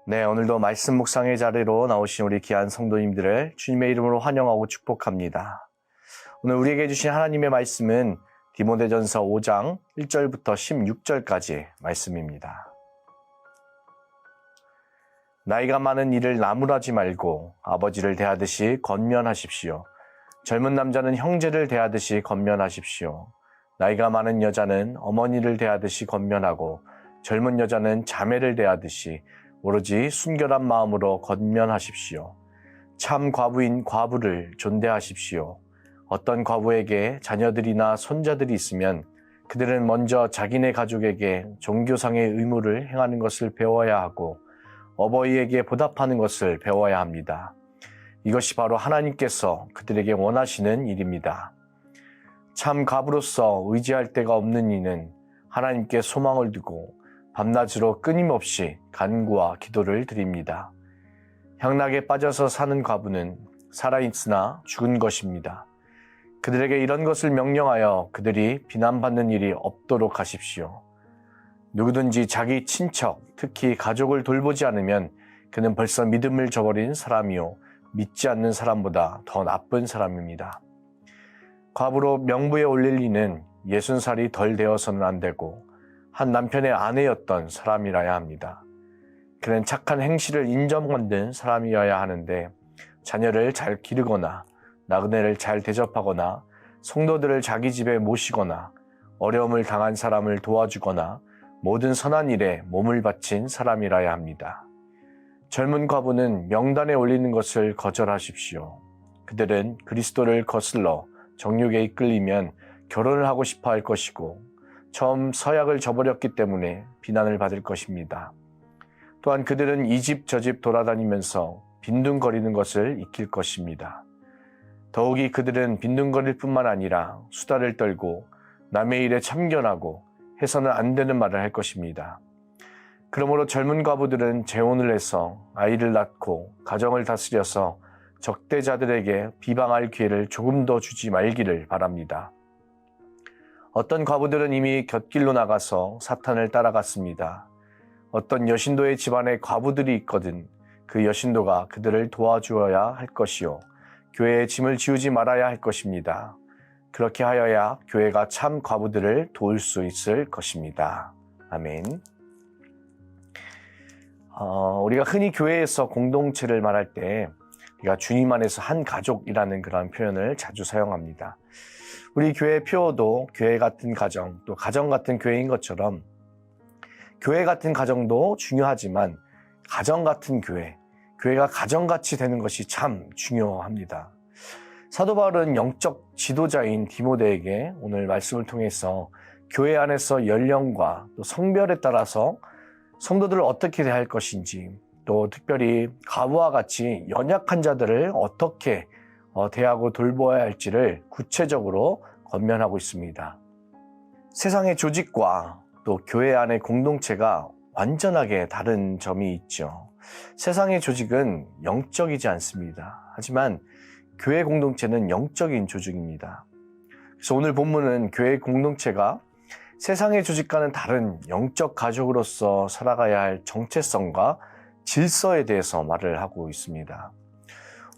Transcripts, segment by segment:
네, 오늘도 말씀 묵상의 자리로 나오신 우리 귀한 성도님들을 주님의 이름으로 환영하고 축복합니다. 오늘 우리에게 주신 하나님의 말씀은 디모데전서 5장 1절부터 16절까지 말씀입니다. 나이가 많은 이를 나무라지 말고 아버지를 대하듯이 권면하십시오. 젊은 남자는 형제를 대하듯이 권면하십시오. 나이가 많은 여자는 어머니를 대하듯이 권면하고 젊은 여자는 자매를 대하듯이 오로지 순결한 마음으로 권면하십시오. 참 과부인 과부를 존대하십시오. 어떤 과부에게 자녀들이나 손자들이 있으면 그들은 먼저 자기네 가족에게 종교상의 의무를 행하는 것을 배워야 하고 어버이에게 보답하는 것을 배워야 합니다. 이것이 바로 하나님께서 그들에게 원하시는 일입니다. 참 과부로서 의지할 데가 없는 이는 하나님께 소망을 두고 밤낮으로 끊임없이 간구와 기도를 드립니다. 향락에 빠져서 사는 과부는 살아있으나 죽은 것입니다. 그들에게 이런 것을 명령하여 그들이 비난받는 일이 없도록 하십시오. 누구든지 자기 친척, 특히 가족을 돌보지 않으면 그는 벌써 믿음을 저버린 사람이요 믿지 않는 사람보다 더 나쁜 사람입니다. 과부로 명부에 올릴 이는 60살이 덜 되어서는 안 되고 한 남편의 아내였던 사람이라야 합니다. 그는 착한 행실을 인정받는 사람이어야 하는데 자녀를 잘 기르거나 나그네를 잘 대접하거나 성도들을 자기 집에 모시거나 어려움을 당한 사람을 도와주거나 모든 선한 일에 몸을 바친 사람이라야 합니다. 젊은 과부는 명단에 올리는 것을 거절하십시오. 그들은 그리스도를 거슬러 정욕에 이끌리면 결혼을 하고 싶어 할 것이고 처음 서약을 저버렸기 때문에 비난을 받을 것입니다. 또한 그들은 이 집 저 집 돌아다니면서 빈둥거리는 것을 익힐 것입니다. 더욱이 그들은 빈둥거릴 뿐만 아니라 수다를 떨고 남의 일에 참견하고 해서는 안 되는 말을 할 것입니다. 그러므로 젊은 과부들은 재혼을 해서 아이를 낳고 가정을 다스려서 적대자들에게 비방할 기회를 조금 더 주지 말기를 바랍니다. 어떤 과부들은 이미 곁길로 나가서 사탄을 따라갔습니다. 어떤 여신도의 집안에 과부들이 있거든 그 여신도가 그들을 도와주어야 할 것이요 교회의 짐을 지우지 말아야 할 것입니다. 그렇게 하여야 교회가 참 과부들을 도울 수 있을 것입니다. 아멘. 우리가 흔히 교회에서 공동체를 말할 때 우리가 주님 안에서 한 가족이라는 그런 표현을 자주 사용합니다. 우리 교회 표어도 교회 같은 가정, 또 가정 같은 교회인 것처럼 교회 같은 가정도 중요하지만 가정 같은 교회, 교회가 가정같이 되는 것이 참 중요합니다. 사도 바울은 영적 지도자인 디모데에게 오늘 말씀을 통해서 교회 안에서 연령과 또 성별에 따라서 성도들을 어떻게 대할 것인지 또 특별히 과부와 같이 연약한 자들을 어떻게 대하고 돌보아야 할지를 구체적으로 권면하고 있습니다. 세상의 조직과 또 교회 안의 공동체가 완전하게 다른 점이 있죠. 세상의 조직은 영적이지 않습니다. 하지만 교회 공동체는 영적인 조직입니다. 그래서 오늘 본문은 교회 공동체가 세상의 조직과는 다른 영적 가족으로서 살아가야 할 정체성과 질서에 대해서 말을 하고 있습니다.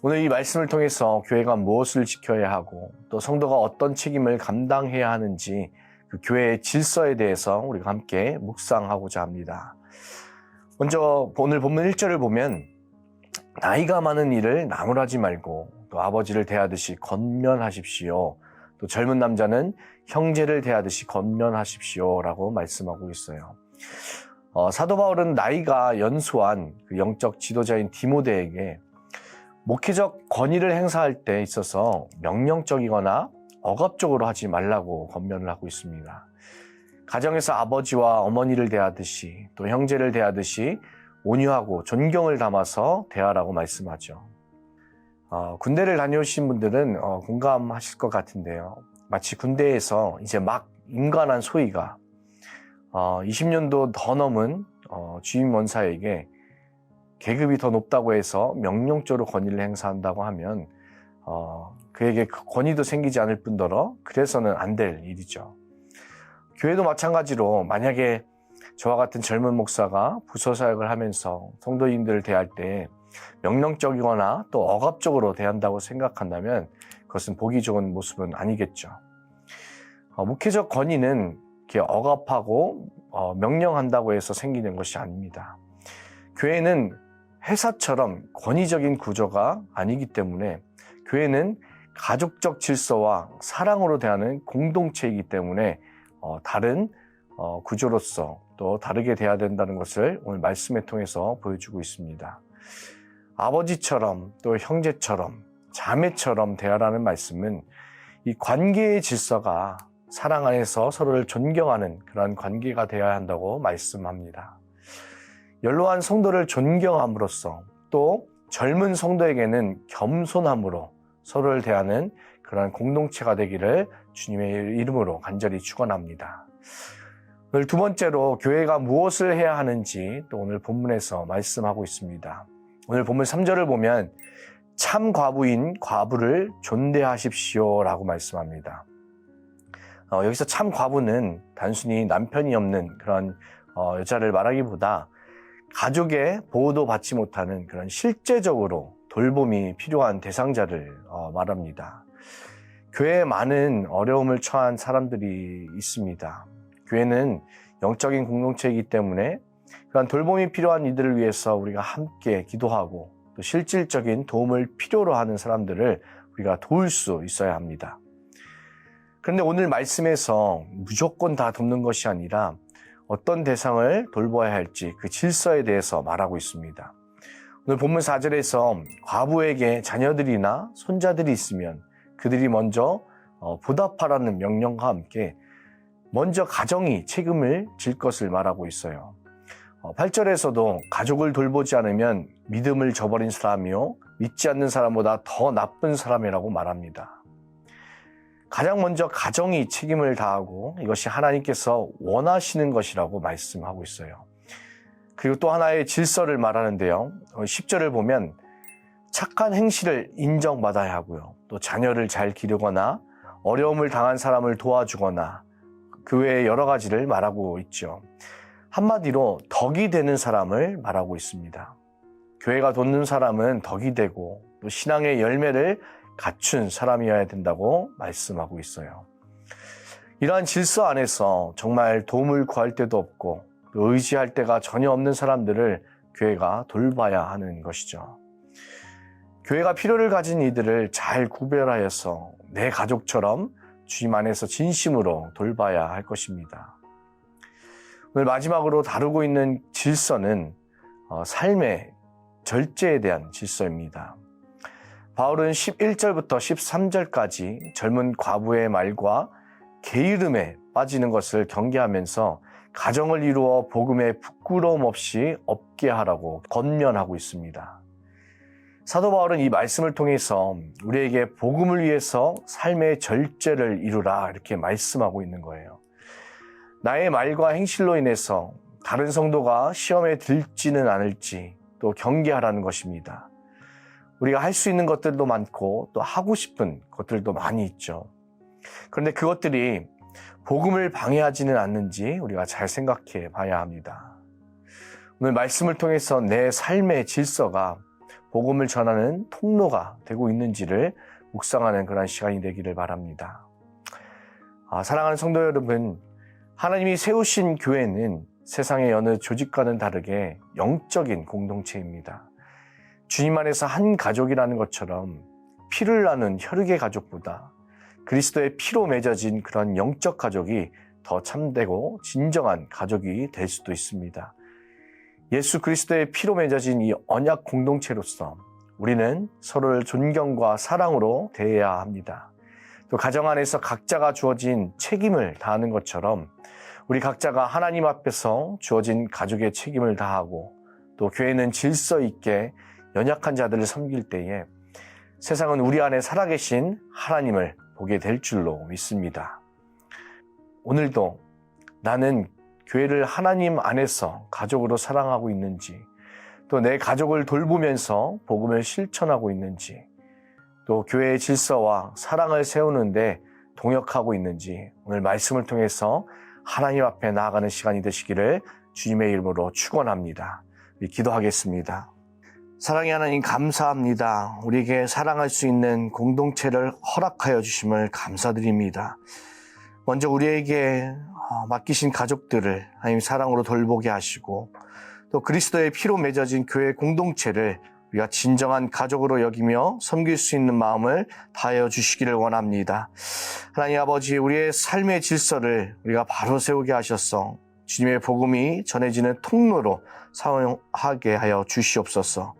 오늘 이 말씀을 통해서 교회가 무엇을 지켜야 하고 또 성도가 어떤 책임을 감당해야 하는지 그 교회의 질서에 대해서 우리가 함께 묵상하고자 합니다. 먼저 오늘 본문 1절을 보면 나이가 많은 이를 나무라지 말고 또 아버지를 대하듯이 권면하십시오. 또 젊은 남자는 형제를 대하듯이 권면하십시오 라고 말씀하고 있어요. 사도 바울은 나이가 연소한 그 영적 지도자인 디모데에게 목회적 권위를 행사할 때 있어서 명령적이거나 억압적으로 하지 말라고 권면을 하고 있습니다. 가정에서 아버지와 어머니를 대하듯이 또 형제를 대하듯이 온유하고 존경을 담아서 대하라고 말씀하죠. 군대를 다녀오신 분들은 공감하실 것 같은데요. 마치 군대에서 이제 막 임관한 소위가 20년도 더 넘은 주임 원사에게 계급이 더 높다고 해서 명령적으로 권위를 행사한다고 하면 그에게 그 권위도 생기지 않을 뿐더러 그래서는 안 될 일이죠. 교회도 마찬가지로 만약에 저와 같은 젊은 목사가 부서사역을 하면서 성도님들을 대할 때 명령적이거나 또 억압적으로 대한다고 생각한다면 그것은 보기 좋은 모습은 아니겠죠. 목회적 권위는 이렇게 억압하고 명령한다고 해서 생기는 것이 아닙니다. 교회는 회사처럼 권위적인 구조가 아니기 때문에 교회는 가족적 질서와 사랑으로 대하는 공동체이기 때문에 다른 구조로서 또 다르게 대해야 된다는 것을 오늘 말씀을 통해서 보여주고 있습니다. 아버지처럼 또 형제처럼 자매처럼 대하라는 말씀은 이 관계의 질서가 사랑 안에서 서로를 존경하는 그런 관계가 되어야 한다고 말씀합니다. 연로한 성도를 존경함으로써 또 젊은 성도에게는 겸손함으로 서로를 대하는 그런 공동체가 되기를 주님의 이름으로 간절히 축원합니다. 오늘 두 번째로 교회가 무엇을 해야 하는지 또 오늘 본문에서 말씀하고 있습니다. 오늘 본문 3절을 보면 참 과부인 과부를 존대하십시오 라고 말씀합니다. 여기서 참 과부는 단순히 남편이 없는 그런 여자를 말하기보다 가족의 보호도 받지 못하는 그런 실제적으로 돌봄이 필요한 대상자를 말합니다. 교회에 많은 어려움을 처한 사람들이 있습니다. 교회는 영적인 공동체이기 때문에 그런 돌봄이 필요한 이들을 위해서 우리가 함께 기도하고 또 실질적인 도움을 필요로 하는 사람들을 우리가 도울 수 있어야 합니다. 그런데 오늘 말씀에서 무조건 다 돕는 것이 아니라 어떤 대상을 돌봐야 할지 그 질서에 대해서 말하고 있습니다. 오늘 본문 4절에서 과부에게 자녀들이나 손자들이 있으면 그들이 먼저 보답하라는 명령과 함께 먼저 가정이 책임을 질 것을 말하고 있어요. 8절에서도 가족을 돌보지 않으면 믿음을 저버린 사람이요 믿지 않는 사람보다 더 나쁜 사람이라고 말합니다. 가장 먼저 가정이 책임을 다하고 이것이 하나님께서 원하시는 것이라고 말씀하고 있어요. 그리고 또 하나의 질서를 말하는데요. 10절을 보면 착한 행실을 인정받아야 하고요. 또 자녀를 잘 기르거나 어려움을 당한 사람을 도와주거나 그 외에 여러 가지를 말하고 있죠. 한마디로 덕이 되는 사람을 말하고 있습니다. 교회가 돕는 사람은 덕이 되고 또 신앙의 열매를 갖춘 사람이어야 된다고 말씀하고 있어요. 이러한 질서 안에서 정말 도움을 구할 데도 없고 또 의지할 데가 전혀 없는 사람들을 교회가 돌봐야 하는 것이죠. 교회가 필요를 가진 이들을 잘 구별하여서 내 가족처럼 주님 안에서 진심으로 돌봐야 할 것입니다. 오늘 마지막으로 다루고 있는 질서는 삶의 절제에 대한 질서입니다. 바울은 11절부터 13절까지 젊은 과부의 말과 게으름에 빠지는 것을 경계하면서 가정을 이루어 복음에 부끄러움 없이 없게 하라고 권면하고 있습니다. 사도 바울은 이 말씀을 통해서 우리에게 복음을 위해서 삶의 절제를 이루라 이렇게 말씀하고 있는 거예요. 나의 말과 행실로 인해서 다른 성도가 시험에 들지는 않을지 또 경계하라는 것입니다. 우리가 할 수 있는 것들도 많고 또 하고 싶은 것들도 많이 있죠. 그런데 그것들이 복음을 방해하지는 않는지 우리가 잘 생각해 봐야 합니다. 오늘 말씀을 통해서 내 삶의 질서가 복음을 전하는 통로가 되고 있는지를 묵상하는 그런 시간이 되기를 바랍니다. 사랑하는 성도 여러분, 하나님이 세우신 교회는 세상의 어느 조직과는 다르게 영적인 공동체입니다. 주님 안에서 한 가족이라는 것처럼 피를 나눈 혈육의 가족보다 그리스도의 피로 맺어진 그런 영적 가족이 더 참되고 진정한 가족이 될 수도 있습니다. 예수 그리스도의 피로 맺어진 이 언약 공동체로서 우리는 서로를 존경과 사랑으로 대해야 합니다. 또 가정 안에서 각자가 주어진 책임을 다하는 것처럼 우리 각자가 하나님 앞에서 주어진 가족의 책임을 다하고 또 교회는 질서 있게 연약한 자들을 섬길 때에 세상은 우리 안에 살아계신 하나님을 보게 될 줄로 믿습니다. 오늘도 나는 교회를 하나님 안에서 가족으로 사랑하고 있는지, 또 내 가족을 돌보면서 복음을 실천하고 있는지, 또 교회의 질서와 사랑을 세우는데 동역하고 있는지 오늘 말씀을 통해서 하나님 앞에 나아가는 시간이 되시기를 주님의 이름으로 축원합니다. 기도하겠습니다. 사랑의 하나님 감사합니다. 우리에게 사랑할 수 있는 공동체를 허락하여 주심을 감사드립니다. 먼저 우리에게 맡기신 가족들을 하나님 사랑으로 돌보게 하시고 또 그리스도의 피로 맺어진 교회 공동체를 우리가 진정한 가족으로 여기며 섬길 수 있는 마음을 다하여 주시기를 원합니다. 하나님 아버지, 우리의 삶의 질서를 우리가 바로 세우게 하셔서 주님의 복음이 전해지는 통로로 사용하게 하여 주시옵소서.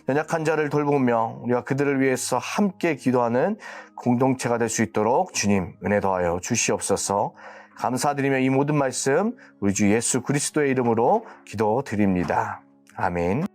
연약한 자를 돌보며 우리가 그들을 위해서 함께 기도하는 공동체가 될 수 있도록 주님 은혜 더하여 주시옵소서. 감사드리며 이 모든 말씀 우리 주 예수 그리스도의 이름으로 기도드립니다. 아멘.